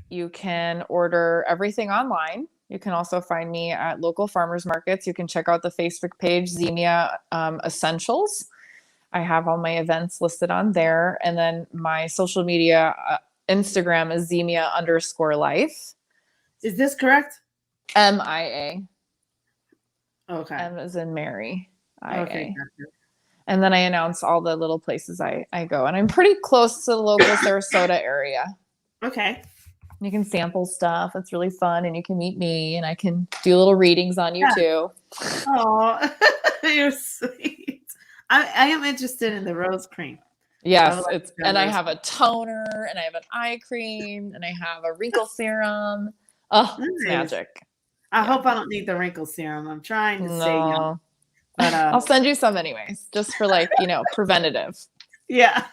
You can order everything online. You can also find me at local farmers markets. You can check out the Facebook page, Ziemia Essentials. I have all my events listed on there. And then my social media, Instagram is Ziemia_life. Is this correct? MIA. Okay. M as in Mary. IA. Okay. Gotcha. And then I announce all the little places I go. And I'm pretty close to the local Sarasota area. Okay. You can sample stuff. It's really fun. And you can meet me, and I can do little readings on you too. Oh, you're sweet. I am interested in the rose cream. Yes. And I have a toner, and I have an eye cream, and I have a wrinkle serum. Oh, it's magic. I hope I don't need the wrinkle serum. I'm trying to stay young. But I'll send you some anyways, just for preventative. Yeah.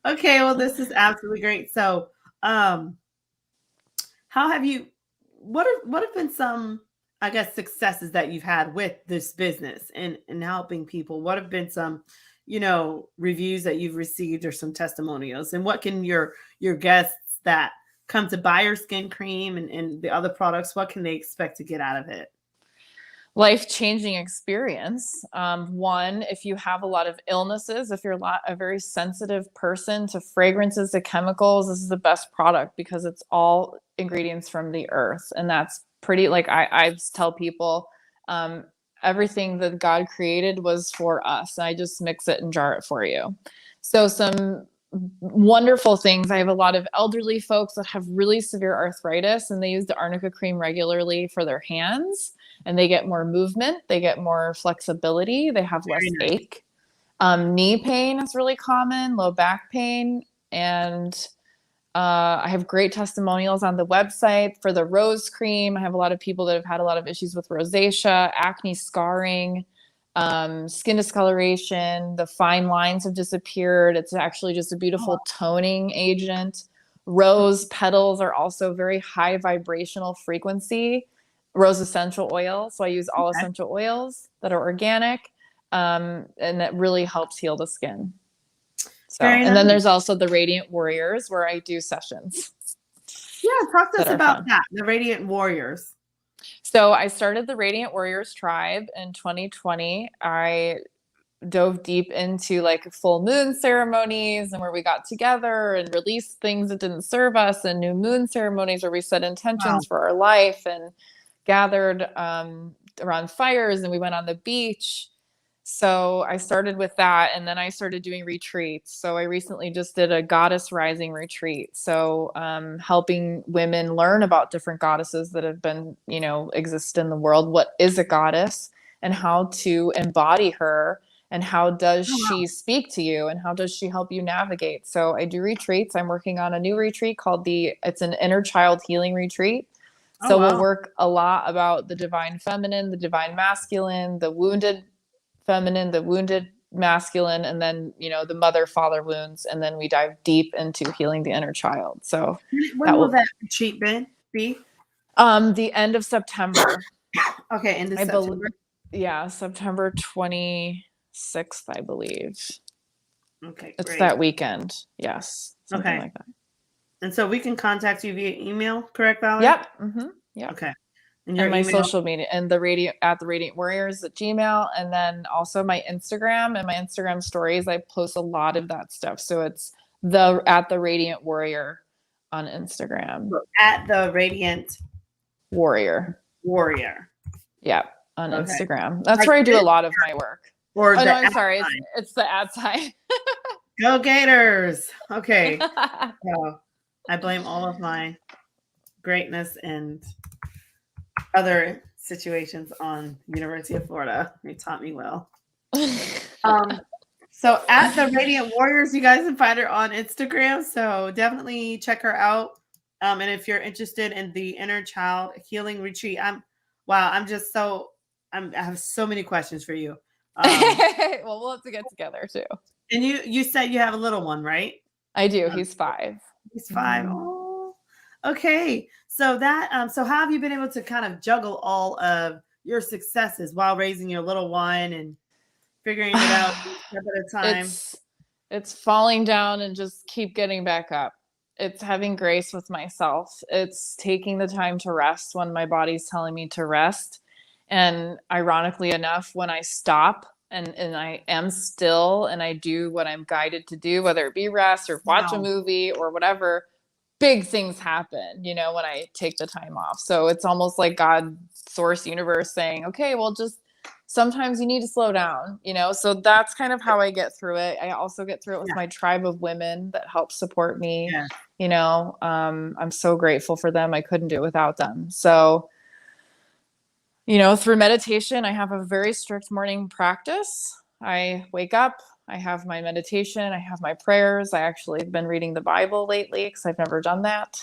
Okay. Well, this is absolutely great. So, what have been some, I guess, successes that you've had with this business and helping people? What have been some, reviews that you've received, or some testimonials? And what can your guests that come to buy your skin cream and the other products, what can they expect to get out of it? Life-changing experience. One, if you have a lot of illnesses, if you're a very sensitive person to fragrances, to chemicals, this is the best product because it's all ingredients from the earth. And that's pretty, I tell people, everything that God created was for us. And I just mix it and jar it for you. So some wonderful things. I have a lot of elderly folks that have really severe arthritis, and they use the Arnica cream regularly for their hands. and they get more movement, they get more flexibility, they have less ache. Knee pain is really common, low back pain, and I have great testimonials on the website for the rose cream. I have a lot of people that have had a lot of issues with rosacea, acne, scarring, skin discoloration. The fine lines have disappeared. It's actually just a beautiful toning agent. Rose petals are also very high vibrational frequency. Rose essential oil. So I use all essential oils that are organic, and that really helps heal the skin. So, and then there's also the Radiant Warriors where I do sessions. Yeah, talk to us about that, the Radiant Warriors. So I started the Radiant Warriors tribe in 2020. I dove deep into like full moon ceremonies and where we got together and released things that didn't serve us, and new moon ceremonies where we set intentions for our life and gathered around fires, and we went on the beach. So I started with that, and then I started doing retreats. So I recently just did a goddess rising retreat. So helping women learn about different goddesses that have been, exist in the world. What is a goddess, and how to embody her, and how does she speak to you, and how does she help you navigate? So I do retreats. I'm working on a new retreat called it's an inner child healing retreat. So we'll work a lot about the divine feminine, the divine masculine, the wounded feminine, the wounded masculine, and then, the mother father wounds. And then we dive deep into healing the inner child. So when will that retreat be? The end of September. Okay. End of September. September 26th, I believe. Okay. It's that weekend. Yes. Something like that. And so we can contact you via email, correct, Valerie? Yep. Mm-hmm. Yep. Okay. And my social media, and the Radiant Warriors at Gmail, and then also my Instagram and my Instagram stories. I post a lot of that stuff. So it's at the Radiant Warrior on Instagram. At the Radiant Warrior. Yeah, on Instagram. That's where I do a lot of my work. I'm sorry. It's the @ sign. Go Gators. Okay. So I blame all of my greatness and other situations on University of Florida. They taught me well. So at the Radiant Warriors, you guys can find her on Instagram. So definitely check her out. And if you're interested in the inner child healing retreat, I have so many questions for you. Well, we'll have to get together too. And you said you have a little one, right? I do. He's 5. He's 5. Oh, okay. So so how have you been able to kind of juggle all of your successes while raising your little one and figuring it out step at a time? It's falling down and just keep getting back up. It's having grace with myself. It's taking the time to rest when my body's telling me to rest. And ironically enough, when I stop and I am still and I do what I'm guided to do, whether it be rest or watch a movie or whatever, big things happen, when I take the time off. So it's almost like God, source, universe saying, okay, well, just sometimes you need to slow down, so that's kind of how I get through it. I also get through it with my tribe of women that help support me. I'm so grateful for them. I couldn't do it without them. So, through meditation, I have a very strict morning practice. I wake up, I have my meditation, I have my prayers. I actually have been reading the Bible lately because I've never done that.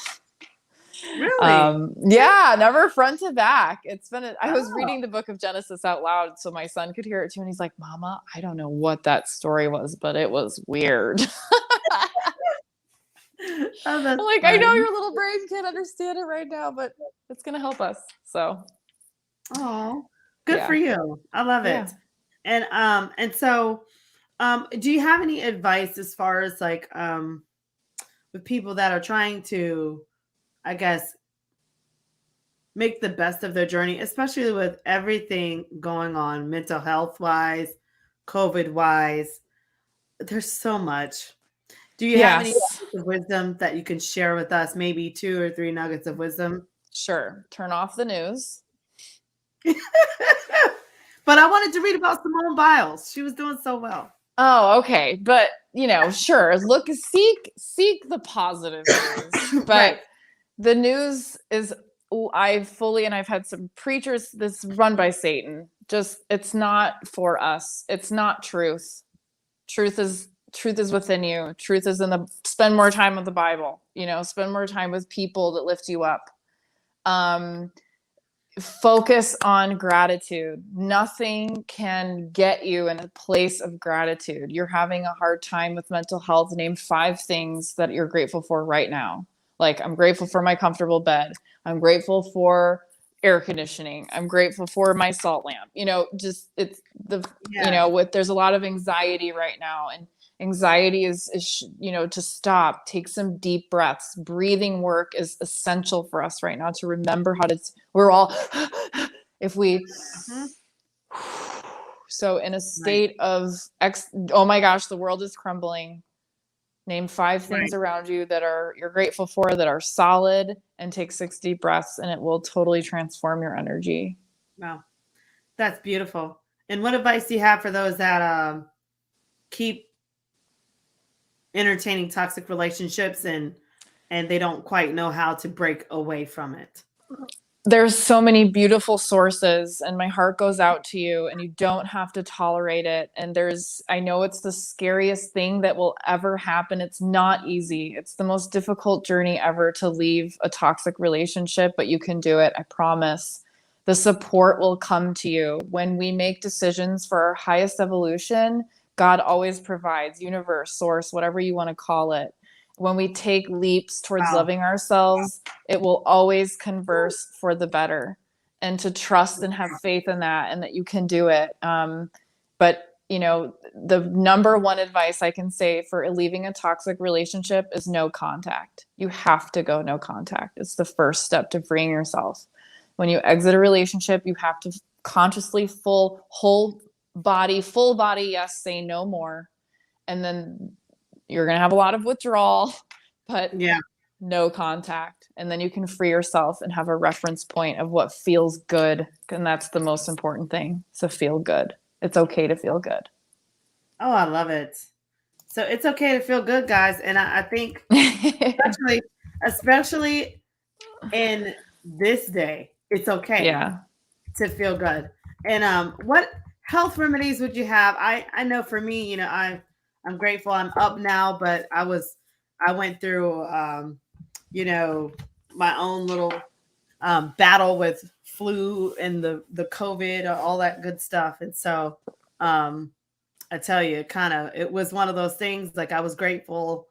Really? Yeah, never front to back. I was reading the book of Genesis out loud so my son could hear it too. And he's like, Mama, I don't know what that story was, but it was weird. I'm like, I know your little brain can't understand it right now, but it's going to help us. So. Oh, good for you. I love it. And so, do you have any advice as far as like, with people that are trying to, I guess, make the best of their journey, especially with everything going on mental health wise, COVID wise? There's so much. Do you have any nuggets of wisdom that you can share with us? Maybe 2 or 3 nuggets of wisdom. Sure. Turn off the news. But I wanted to read about Simone Biles. She was doing so well. Oh, okay. But, sure. seek the positive news. But the news is and I've had some preachers, this run by Satan. Just, it's not for us. It's not truth. Truth is within you. Truth is spend more time with the Bible, spend more time with people that lift you up. Focus on gratitude. Nothing can get you in a place of gratitude. You're having a hard time with mental health. Name 5 things that you're grateful for right now. Like, I'm grateful for my comfortable bed. I'm grateful for air conditioning. I'm grateful for my salt lamp. There's a lot of anxiety right now, and anxiety is to stop, take some deep breaths. Breathing work is essential for us right now to remember how to, we're all, if we, so in a state of, oh my gosh, the world is crumbling. Name 5 things around you that you're grateful for, that are solid, and take 6 deep breaths, and it will totally transform your energy. Wow. That's beautiful. And what advice do you have for those that keep entertaining toxic relationships and they don't quite know how to break away from it? There's so many beautiful sources, and my heart goes out to you, and you don't have to tolerate it. And I know it's the scariest thing that will ever happen. It's not easy. It's the most difficult journey ever to leave a toxic relationship, but you can do it. I promise. The support will come to you. When we make decisions for our highest evolution, God always provides, universe, source, whatever you want to call it. When we take leaps towards loving ourselves, it will always converse for the better, and to trust and have faith in that, and that you can do it. But the number one advice I can say for leaving a toxic relationship is no contact. You have to go no contact. It's the first step to freeing yourself. When you exit a relationship, you have to consciously, full body, yes, say no more. And then you're going to have a lot of withdrawal, but no contact. And then you can free yourself and have a reference point of what feels good. And that's the most important thing. So feel good. It's okay to feel good. Oh, I love it. So it's okay to feel good, guys. And I think especially in this day, it's okay to feel good. And what health remedies would you have? I know for me, I'm grateful I'm up now, but I went through my own little battle with flu and the COVID, all that good stuff. And so I tell you, it was one of those things. Like, I was grateful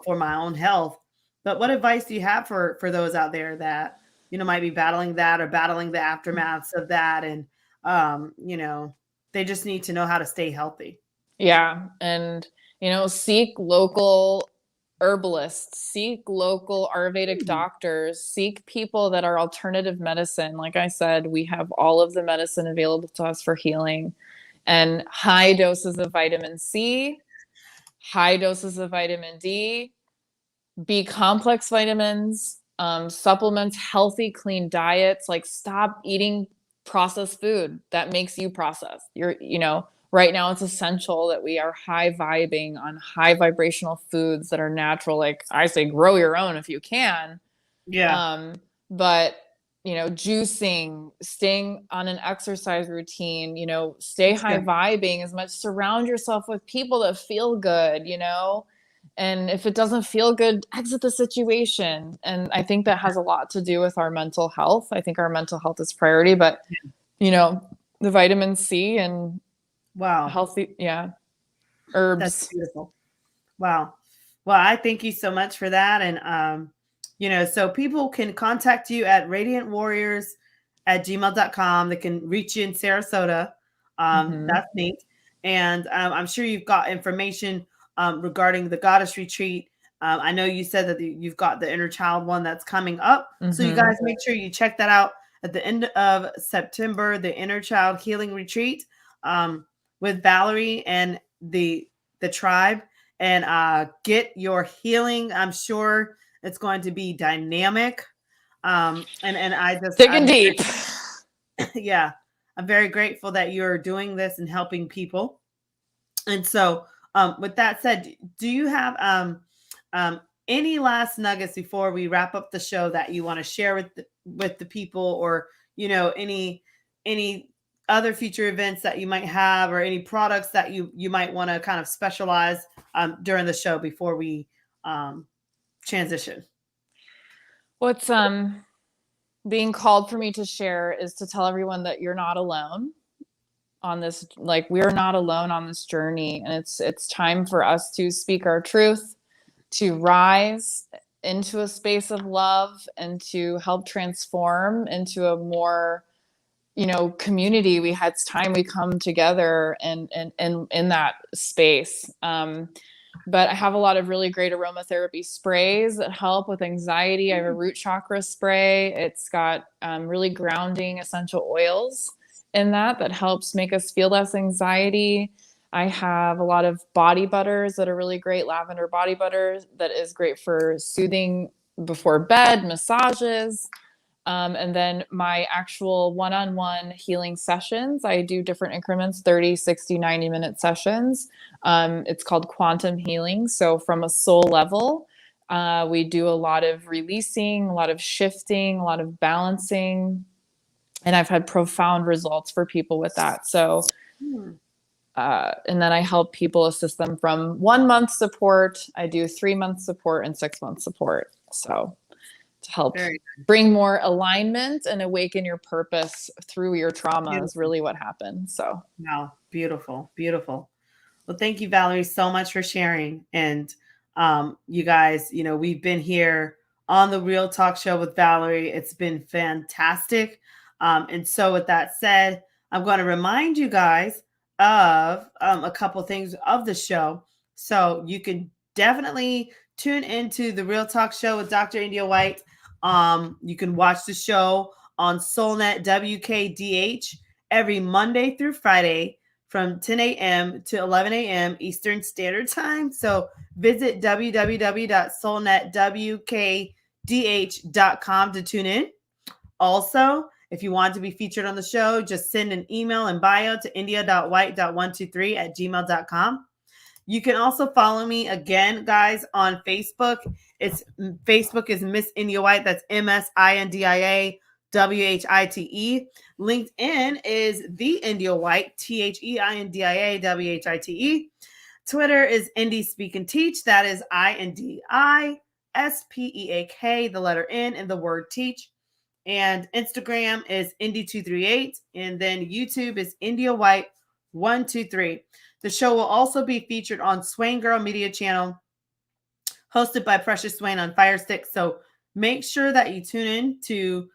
for my own health. But what advice do you have for those out there that might be battling that or battling the aftermaths of that, and they just need to know how to stay healthy? Yeah, and seek local herbalists, seek local Ayurvedic doctors, seek people that are alternative medicine. Like I said, we have all of the medicine available to us for healing, and high doses of vitamin C, high doses of vitamin D, B complex vitamins, supplements, healthy, clean diets. Like, stop eating processed food that makes you processed. Right now it's essential that we are high vibing on high vibrational foods that are natural. Like I say, grow your own if you can. Yeah. But juicing, staying on an exercise routine, stay high vibing as much, surround yourself with people that feel good, and if it doesn't feel good, exit the situation. And I think that has a lot to do with our mental health. I think our mental health is priority, but the vitamin C and healthy, herbs. That's beautiful. Wow. Well, I thank you so much for that. And so people can contact you at radiantwarriors@gmail.com. They can reach you in Sarasota. That's neat. And I'm sure you've got information regarding the Goddess Retreat. I know you said that you've got the Inner Child one that's coming up. So you guys make sure you check that out at the end of September, the Inner Child Healing Retreat with Valerie and the tribe. And get your healing. I'm sure it's going to be dynamic. And I just thick and deep. Yeah. I'm very grateful that you're doing this and helping people. And so with that said, do you have any last nuggets before we wrap up the show that you want to share with the people, or, you know, any other future events that you might have, or any products that you might want to kind of specialize during the show before we transition? What's being called for me to share is to tell everyone that you're not alone on this. Like, we're not alone on this journey, and it's time for us to speak our truth, to rise into a space of love, and to help transform into a more, you know, community. It's time we come together and in that space. But I have a lot of really great aromatherapy sprays that help with anxiety. I have a root chakra spray. It's got really grounding essential oils in that helps make us feel less anxiety. I have a lot of body butters that are really great. Lavender body butter that is great for soothing before bed, massages. And then my actual one-on-one healing sessions, I do different increments, 30, 60, 90-minute sessions. It's called quantum healing. So from a soul level, we do a lot of releasing, a lot of shifting, a lot of balancing. And I've had profound results for people with that. So, and then I help people, assist them from 1 month support. I do 3 month support and 6 month support. So to help bring more alignment and awaken your purpose through your trauma is really what happened. So, wow, beautiful, beautiful. Well, thank you, Valerie, so much for sharing. And you guys, you know, we've been here on the Real Talk Show with Valerie. It's been fantastic. And so with that said, I'm going to remind you guys of a couple things of the show. So you can definitely tune into the Real Talk Show with Dr. India White. You can watch the show on SoulNet WKDH every Monday through Friday from 10 a.m. to 11 a.m. Eastern Standard Time. So visit www.soulnetwkdh.com to tune in. Also, if you want to be featured on the show, just send an email and bio to india.white.123@gmail.com. You can also follow me again, guys, on Facebook. Facebook is Miss India White. That's MSINDIA WHITE. LinkedIn is The India White, THEINDIA WHITE. Twitter is Indie Speak and Teach. That is INDISPEAK, the letter N and the word teach. And Instagram is Indie238. And then YouTube is India White 123. The show will also be featured on Swain Girl Media Channel, hosted by Precious Swain on Firestick. So make sure that you tune in to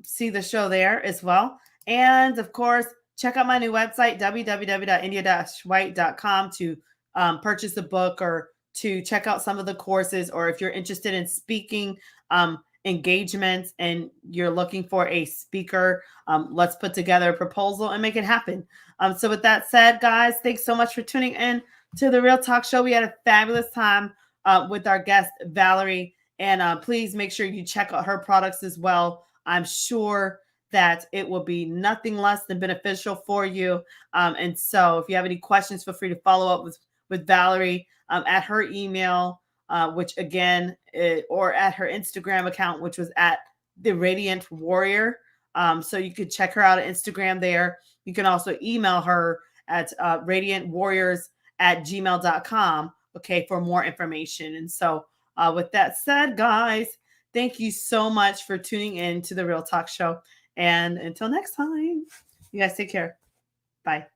see the show there as well. And of course, check out my new website, www.india-white.com, to purchase a book or to check out some of the courses, or if you're interested in speaking engagements and you're looking for a speaker, let's put together a proposal and make it happen. So with that said, guys, thanks so much for tuning in to the Real Talk Show. We had a fabulous time with our guest, Valerie, and please make sure you check out her products as well. I'm sure that it will be nothing less than beneficial for you. And so if you have any questions, feel free to follow up with Valerie at her email, which again, or at her Instagram account, which was at The Radiant Warrior. So you could check her out on Instagram there. You can also email her at radiantwarriors@gmail.com, okay, for more information. And so with that said, guys, thank you so much for tuning in to the Real Talk Show. And until next time, you guys take care. Bye.